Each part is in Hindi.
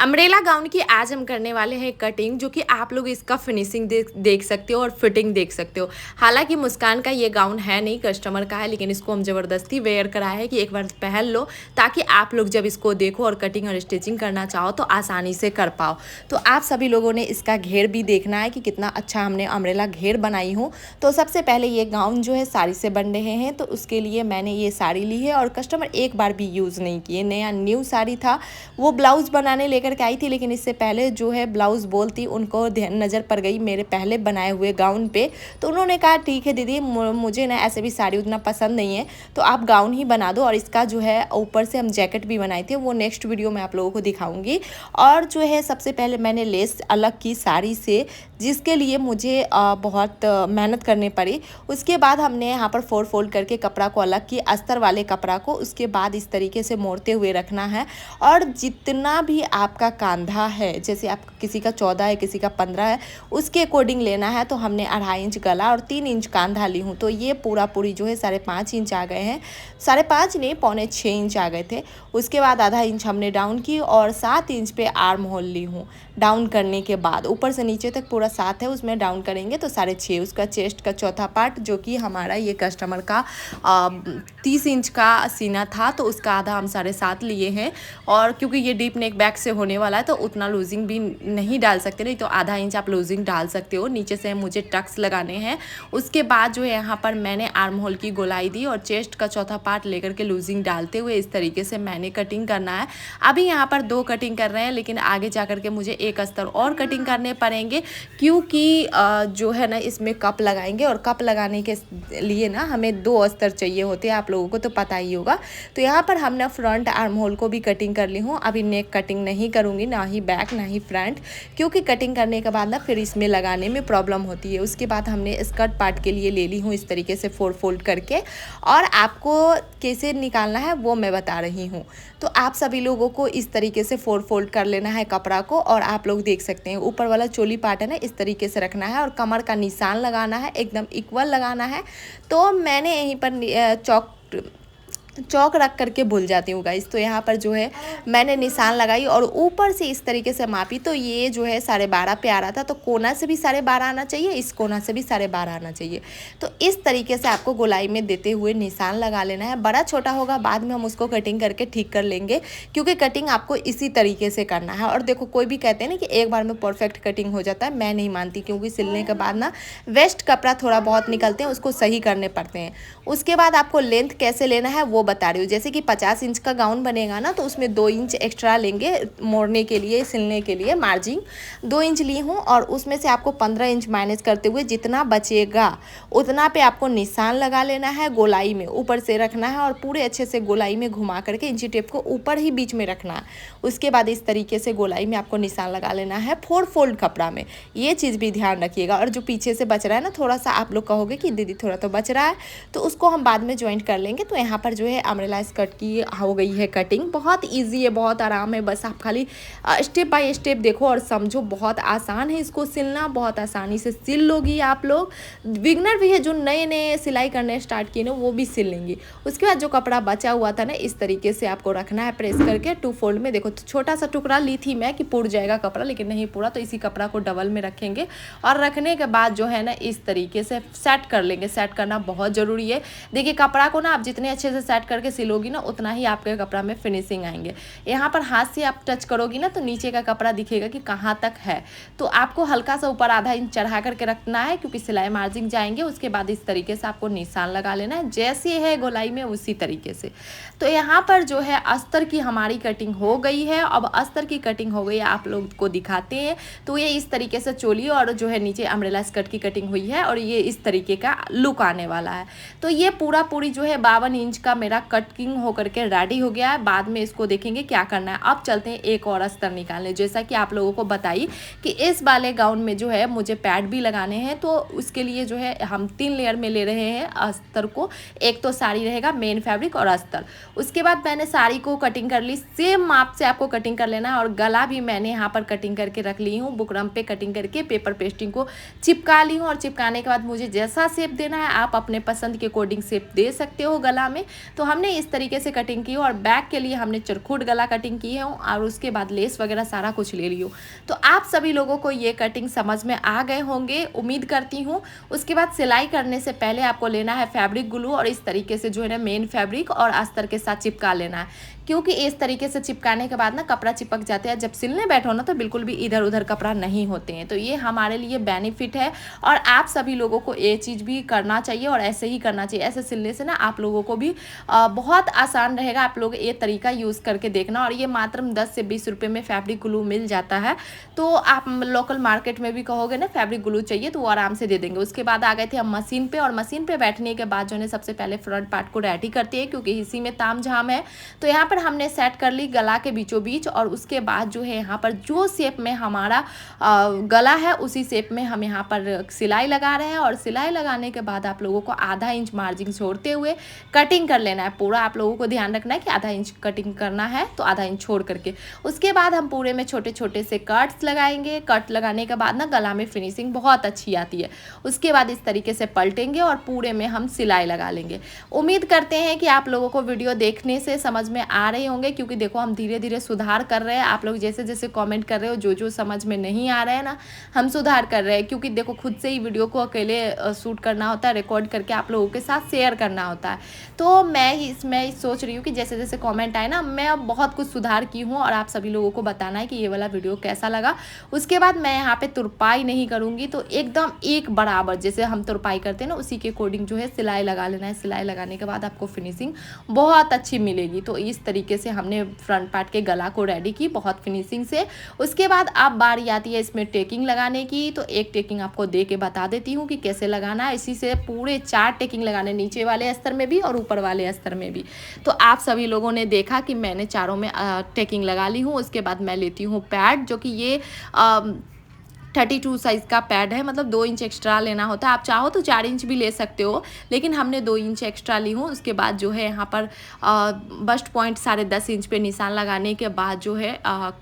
अम्ब्रेला गाउन की आज हम करने वाले हैं कटिंग, जो कि आप लोग इसका फिनिशिंग देख सकते हो और फिटिंग देख सकते हो। हालांकि मुस्कान का ये गाउन है नहीं, कस्टमर का है, लेकिन इसको हम ज़बरदस्ती वेयर कराया है कि एक बार पहन लो ताकि आप लोग जब इसको देखो और कटिंग और स्टिचिंग करना चाहो तो आसानी से कर पाओ। तो आप सभी लोगों ने इसका घेर भी देखना है कि कितना अच्छा हमने अम्ब्रेला घेर बनाई हूँ। तो सबसे पहले ये गाउन जो है साड़ी से बन रहे हैं, तो उसके लिए मैंने ये साड़ी ली है और कस्टमर एक बार भी यूज़ नहीं किए, नया न्यू साड़ी था। वो ब्लाउज़ बनाने लेकर के आई थी, लेकिन इससे पहले जो है ब्लाउज़ बोलती उनको नज़र पड़ गई मेरे पहले बनाए हुए गाउन पे। तो उन्होंने कहा ठीक है दीदी, मुझे ना ऐसे भी साड़ी उतना पसंद नहीं है, तो आप गाउन ही बना दो। और इसका जो है ऊपर से हम जैकेट भी बनाए थे, वो नेक्स्ट वीडियो में आप लोगों को दिखाऊंगी। और जो है सबसे पहले मैंने लेस अलग की साड़ी से, जिसके लिए मुझे बहुत मेहनत करनी पड़ी। उसके बाद हमने यहाँ पर 4 फोल्ड करके कपड़ा को अलग की, अस्तर वाले कपड़ा को। उसके बाद इस तरीके से मोड़ते हुए रखना है और जितना भी आपका कांधा है, जैसे आप किसी का 14 है, किसी का 15 है, उसके अकॉर्डिंग लेना है। तो हमने 2.5 इंच गला और 3 इंच कांधा ली हूँ, तो ये पूरी जो है 5.5 इंच आ गए हैं। 5.5 नहीं, 6.25 इंच आ गए थे। उसके बाद आधा इंच हमने डाउन की और 7 इंच पे आर्म होल ली हूँ। डाउन करने के बाद ऊपर से नीचे तक पूरा 7 है, उसमें डाउन करेंगे तो 6.5। उसका चेस्ट का चौथा पार्ट, जो कि हमारा ये कस्टमर का 30 इंच का सीना था, तो उसका आधा हम 7.5 लिए हैं। और क्योंकि ये डीप नेक बैक से होने वाला है तो उतना लूजिंग भी नहीं डाल सकते, नहीं तो आधा इंच आप लूजिंग डाल सकते हो। नीचे से मुझे टक्स लगाने हैं। उसके बाद जो है यहाँ पर मैंने आर्म होल की गोलाई दी और चेस्ट का चौथा पार्ट लेकर के लूजिंग डालते हुए इस तरीके से मैंने कटिंग करना है। अभी यहाँ पर 2 कटिंग कर रहे हैं, लेकिन आगे जा कर के मुझे एक अस्तर और कटिंग करने पड़ेंगे, क्योंकि जो है ना इसमें कप लगाएंगे और कप लगाने के लिए ना हमें 2 अस्तर चाहिए होते हैं, आप लोगों को तो पता ही होगा। तो यहाँ पर हमने फ्रंट आर्म होल को भी कटिंग कर ली हूँ। अभी नेक कटिंग नहीं करूँगी, ना ही बैक ना ही फ्रंट, क्योंकि कटिंग करने के बाद ना फिर इसमें लगाने में प्रॉब्लम होती है। उसके बाद हमने स्कर्ट पार्ट के लिए ले ली हूँ इस तरीके से 4 फोल्ड करके, और आपको कैसे निकालना है वो मैं बता रही हूँ। तो आप सभी लोगों को इस तरीके से 4 फोल्ड कर लेना है कपड़ा को, और आप लोग देख सकते हैं ऊपर वाला चोली पार्ट है ना, इस तरीके से रखना है और कमर का निशान लगाना है, एकदम इक्वल लगाना है। तो मैंने यहीं पर चौक रख करके भूल जाती हूँ गाइस। तो यहाँ पर जो है मैंने निशान लगाई और ऊपर से इस तरीके से मापी, तो ये जो है 12.5 पे आ रहा था। तो कोना से भी 12.5 आना चाहिए, इस कोना से भी 12.5 आना चाहिए। तो इस तरीके से आपको गोलाई में देते हुए निशान लगा लेना है। बड़ा छोटा होगा बाद में हम उसको कटिंग करके ठीक कर लेंगे, क्योंकि कटिंग आपको इसी तरीके से करना है। और देखो, कोई भी कहते हैं ना कि एक बार में परफेक्ट कटिंग हो जाता है, मैं नहीं मानती, क्योंकि सिलने के बाद ना वेस्ट कपड़ा थोड़ा बहुत निकलते हैं, उसको सही करने पड़ते हैं। उसके बाद आपको लेंथ कैसे लेना है वो बता रही हूँ। जैसे कि 50 इंच का गाउन बनेगा ना, तो उसमें 2 इंच एक्स्ट्रा लेंगे मोड़ने के लिए, सिलने के लिए मार्जिन 2 इंच ली हूँ। और उसमें से आपको 15 इंच माइनस करते हुए जितना बचेगा उतना पे आपको निशान लगा लेना है। गोलाई में ऊपर से रखना है और पूरे अच्छे से गोलाई में घुमा करके इंची टेप को ऊपर ही बीच में रखना है। उसके बाद इस तरीके से गोलाई में आपको निशान लगा लेना है 4 फोल्ड कपड़ा में। ये चीज़ भी ध्यान रखिएगा। और जो पीछे से बच रहा है ना, थोड़ा सा आप लोग कहोगे कि दीदी थोड़ा तो बच रहा है, तो उसको हम बाद में ज्वाइंट कर लेंगे। तो यहाँ पर जो है अम्ब्रेला स्कर्ट की हो गई है कटिंग। बहुत इजी है, बहुत आराम है, बस आप खाली स्टेप बाय स्टेप देखो और समझो। बहुत आसान है इसको सिलना, बहुत आसानी से सिल लोगी आप लोग। बिगनर भी है, जो नए नए सिलाई करने स्टार्ट किए ना, वो भी सिल लेंगी। उसके बाद जो कपड़ा बचा हुआ था ना, इस तरीके से आपको रखना है प्रेस करके 2 फोल्ड में। देखो, छोटा सा टुकड़ा ली थी मैं कि पुड़ जाएगा कपड़ा, लेकिन नहीं पूरा, तो इसी कपड़ा को डबल में रखेंगे। और रखने के बाद जो है ना इस तरीके से सेट कर लेंगे। सेट करना बहुत ज़रूरी है। देखिए, कपड़ा को ना आप जितने अच्छे से सेट करके सिलोगी ना, उतना ही आपके कपड़ा में फिनिशिंग आएंगे। यहाँ पर हाथ से आप टच करोगी ना, तो नीचे का कपड़ा दिखेगा कि कहाँ तक है। तो आपको हल्का सा ऊपर आधा इंच चढ़ा करके रखना है, क्योंकि सिलाई मार्जिन जाएंगे। उसके बाद इस तरीके से आपको निशान लगा लेना है, जैसे है गोलाई में उसी तरीके से। तो यहाँ पर जो है अस्तर की हमारी कटिंग हो गई है। अब अस्तर की कटिंग हो गई है, आप लोग को दिखाते हैं। तो ये इस तरीके से चोली और जो है नीचे अम्ब्रेला स्कर्ट की कटिंग हुई है, और ये इस तरीके का लुक आने वाला है। तो ये पूरी जो है 52 इंच का मेरा कटिंग होकर के रेडी हो गया है। बाद में इसको देखेंगे क्या करना है। अब चलते हैं एक और अस्तर निकालने। जैसा कि आप लोगों को बताई कि इस वाले गाउन में जो है मुझे पैड भी लगाने हैं, तो उसके लिए जो है हम 3 लेयर में ले रहे हैं अस्तर को। एक तो साड़ी रहेगा, मेन फैब्रिक और अस्तर। उसके बाद मैंने साड़ी को कटिंग कर ली, सेम माप से आपको कटिंग कर लेना है। और गला भी मैंने यहाँ पर कटिंग करके रख ली हूँ, बुकरम पे कटिंग करके पेपर पेस्टिंग को चिपका ली हूँ। और चिपकाने के बाद मुझे जैसा शेप देना है आप अपने पसंद के अकॉर्डिंग शेप दे सकते हो गला में। तो तो हमने इस तरीके से कटिंग की और बैक के लिए हमने चरखुट गला कटिंग की है और उसके बाद लेस वगैरह सारा कुछ ले लियो। तो आप सभी लोगों को ये कटिंग समझ में आ गए होंगे, उम्मीद करती हूँ। उसके बाद सिलाई करने से पहले आपको लेना है फैब्रिक ग्लू और इस तरीके से जो है ना मेन फैब्रिक और अस्तर के साथ चिपका लेना है, क्योंकि इस तरीके से चिपकाने के बाद ना कपड़ा चिपक जाता है। जब सिलने बैठो ना तो बिल्कुल भी इधर उधर कपड़ा नहीं होते हैं। तो ये हमारे लिए बेनिफिट है और आप सभी लोगों को ये चीज़ भी करना चाहिए और ऐसे ही करना चाहिए। ऐसे सिलने से ना आप लोगों को भी बहुत आसान रहेगा। आप लोग ये तरीका यूज़ करके देखना। और ये मात्र 10 से 20 रुपये में फैब्रिक ग्लू मिल जाता है। तो आप लोकल मार्केट में भी कहोगे ना फैब्रिक ग्लू चाहिए तो वो आराम से दे देंगे। उसके बाद आ गए थे हम मशीन पे और मशीन पे बैठने के बाद जो है सबसे पहले फ्रंट पार्ट को रेडी करते हैं, क्योंकि इसी में ताम झाम है। तो यहाँ पर हमने सेट कर ली गला के बीचों बीच और उसके बाद जो है यहाँ पर जो शेप में हमारा गला है उसी शेप में हम यहाँ पर सिलाई लगा रहे हैं। और सिलाई लगाने के बाद आप लोगों को आधा इंच मार्जिन छोड़ते हुए कटिंग कर लेना है। पूरा आप लोगों को ध्यान रखना है कि आधा इंच कटिंग करना है, तो आधा इंच छोड़ करके उसके बाद हम पूरे में छोटे छोटे से कट्स लगाएंगे। कट लगाने के बाद ना गला में फिनिशिंग बहुत अच्छी आती है। उसके बाद इस तरीके से पलटेंगे और पूरे में हम सिलाई लगा लेंगे। उम्मीद करते हैं कि आप लोगों को वीडियो देखने से समझ में आ रहे होंगे, क्योंकि देखो हम धीरे धीरे सुधार कर रहे हैं। आप लोग जैसे जैसे कमेंट कर रहे हो, जो जो समझ में नहीं आ रहा है ना हम सुधार कर रहे हैं, क्योंकि देखो खुद से ही वीडियो को अकेले शूट करना होता है, रिकॉर्ड करके आप लोगों के साथ शेयर करना होता है। तो मैं इसमें सोच रही हूँ कि जैसे जैसे कमेंट आए ना मैं अब बहुत कुछ सुधार की हूँ और आप सभी लोगों को बताना है कि ये वाला वीडियो कैसा लगा। उसके बाद मैं यहाँ पे तुरपाई नहीं करूँगी, तो एकदम एक बराबर जैसे हम तुरपाई करते हैं ना उसी के अकॉर्डिंग जो है सिलाई लगा लेना है। सिलाई लगाने के बाद आपको फिनिशिंग बहुत अच्छी मिलेगी। तो इस तरीके से हमने फ्रंट पार्ट के गला को रेडी की बहुत फिनिशिंग से। उसके बाद अब बारी आती है इसमें टेकिंग लगाने की। तो एक टेकिंग आपको दे के बता देती हूँ कि कैसे लगाना है। इसी से पूरे 4 टेकिंग लगाने, नीचे वाले अस्तर में भी और ऊपर वाले अस्तर में भी। तो आप सभी लोगों ने देखा कि मैंने चारों में टेकिंग लगा ली हूँ। उसके बाद मैं लेती हूँ पैड, जो कि ये 32 साइज़ का पैड है, मतलब 2 इंच एक्स्ट्रा लेना होता है। आप चाहो तो 4 इंच भी ले सकते हो, लेकिन हमने 2 इंच एक्स्ट्रा ली हूँ। उसके बाद जो है यहाँ पर बस्ट पॉइंट 10.5 इंच पे निशान लगाने के बाद जो है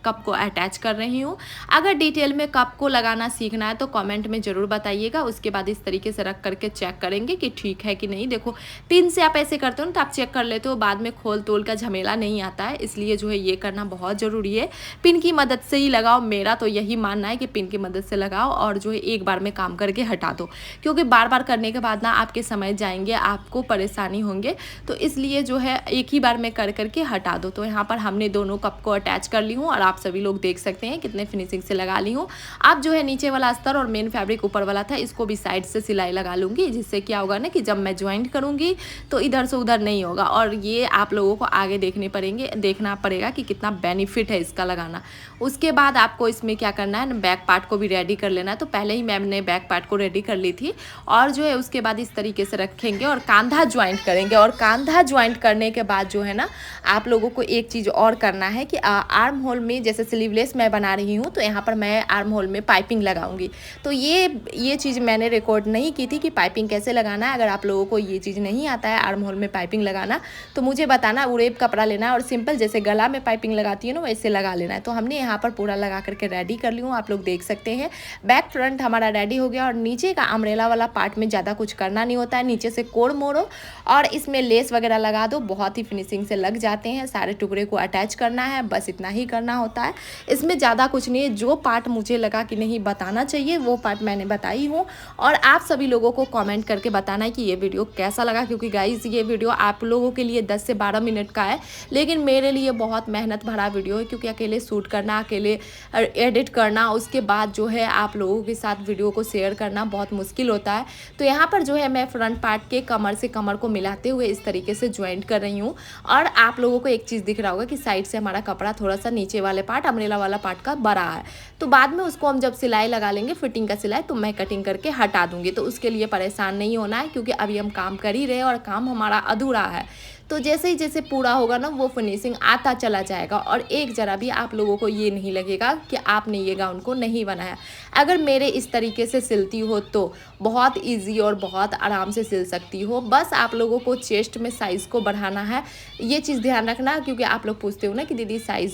कप को अटैच कर रही हूँ। अगर डिटेल में कप को लगाना सीखना है तो कमेंट में ज़रूर बताइएगा। उसके बाद इस तरीके से रख करके चेक करेंगे कि ठीक है कि नहीं। देखो पिन से आप ऐसे करते हो ना तो आप चेक कर लेते हो, बाद में खोल तोल का झमेला नहीं आता है, इसलिए जो है ये करना बहुत ज़रूरी है। पिन की मदद से ही लगाओ, मेरा तो यही मानना है कि पिन की मदद से लगाओ और जो है एक बार में काम करके हटा दो, क्योंकि बार बार करने के बाद ना आपके समय जाएंगे, आपको परेशानी होंगे। तो इसलिए जो है एक ही बार में कर करके हटा दो। तो यहाँ पर हमने दोनों कप को अटैच कर ली हूँ और आप सभी लोग देख सकते हैं कितने फिनिशिंग से लगा ली हूँ। अब जो है नीचे वाला अस्तर और मेन फैब्रिक ऊपर वाला था, इसको भी साइड से सिलाई लगा लूँगी, जिससे क्या होगा ना कि जब मैं ज्वाइंट करूँगी तो इधर से उधर नहीं होगा। और ये आप लोगों को आगे देखना पड़ेगा कि कितना बेनिफिट है इसका लगाना। उसके बाद आपको इसमें क्या करना है, बैक पार्ट को भी रेडी कर लेना है। तो पहले ही मैम ने बैक पार्ट को रेडी कर ली थी और जो है उसके बाद इस तरीके से रखेंगे और कांधा ज्वाइंट करेंगे। और कांधा ज्वाइंट करने के बाद जो है ना आप लोगों को एक चीज़ और करना है कि आर्म होल में जैसे स्लीवलेस मैं बना रही हूँ तो यहाँ पर मैं आर्म होल में पाइपिंग लगाऊंगी। तो ये चीज़ मैंने रिकॉर्ड नहीं की थी कि पाइपिंग कैसे लगाना है। अगर आप लोगों को ये चीज़ नहीं आता है आर्म होल में पाइपिंग लगाना तो मुझे बताना। उड़ेब कपड़ा लेना है और सिंपल जैसे गला में पाइपिंग लगाती है ना वैसे लगा लेना है। तो हमने यहाँ पर पूरा लगा करके रेडी कर ली हूँ, आप लोग देख सकते हैं। बैक फ्रंट हमारा रेडी हो गया और नीचे का अम्ब्रेला वाला पार्ट में ज़्यादा कुछ करना नहीं होता है। नीचे से कोड़ मोड़ो और इसमें लेस वगैरह लगा दो, बहुत ही फिनिशिंग से लग जाते हैं। सारे टुकड़े को अटैच करना है, बस इतना ही करना होता है। इसमें ज़्यादा कुछ नहीं है। जो पार्ट मुझे लगा कि नहीं बताना चाहिए वो पार्ट मैंने बताई हूँ। और आप सभी लोगों को कमेंट करके बताना है कि ये वीडियो कैसा लगा, क्योंकि गाइज ये वीडियो आप लोगों के लिए 10 से 12 मिनट का है, लेकिन मेरे लिए बहुत मेहनत भरा वीडियो है, क्योंकि अकेले शूट करना, अकेले एडिट करना, उसके बाद जो है आप लोगों के साथ वीडियो को शेयर करना बहुत मुश्किल होता है। तो यहाँ पर जो है मैं फ्रंट पार्ट के कमर से कमर को मिलाते हुए इस तरीके से ज्वाइंट कर रही हूँ। और आप लोगों को एक चीज़ दिख रहा होगा कि साइड से हमारा कपड़ा थोड़ा सा नीचे वाले पार्ट अम्ब्रेला वाला पार्ट का बड़ा है। तो बाद में उसको हम जब सिलाई लगा लेंगे फिटिंग का सिलाई, तो मैं कटिंग करके हटा दूँगी। तो उसके लिए परेशान नहीं होना है, क्योंकि अभी हम काम कर ही रहे हैं और काम हमारा अधूरा है। तो जैसे ही जैसे पूरा होगा ना वो फिनिशिंग आता चला जाएगा और एक जरा भी आप लोगों को ये नहीं लगेगा कि आपने ये गाउन को नहीं बनाया। अगर मेरे इस तरीके से सिलती हो तो बहुत इजी और बहुत आराम से सिल सकती हो। बस आप लोगों को चेस्ट में साइज़ को बढ़ाना है, ये चीज़ ध्यान रखना, क्योंकि आप लोग पूछते हो ना कि दीदी साइज़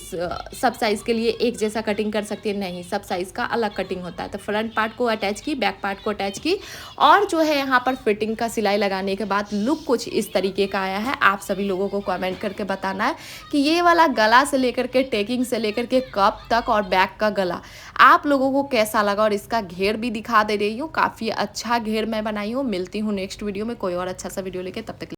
सब साइज़ के लिए एक जैसा कटिंग कर सकती है। नहीं, सब साइज़ का अलग कटिंग होता है। तो फ्रंट पार्ट को अटैच की, बैक पार्ट को अटैच की और जो है यहाँ पर फिटिंग का सिलाई लगाने के बाद लुक कुछ इस तरीके का आया है। आप आप सभी लोगों को कमेंट करके बताना है कि ये वाला गला से लेकर के टेकिंग से लेकर के कप तक और बैक का गला आप लोगों को कैसा लगा। और इसका घेर भी दिखा दे रही हूँ, काफ़ी अच्छा घेर मैं बनाई हूँ। मिलती हूँ नेक्स्ट वीडियो में कोई और अच्छा सा वीडियो लेके, तब तक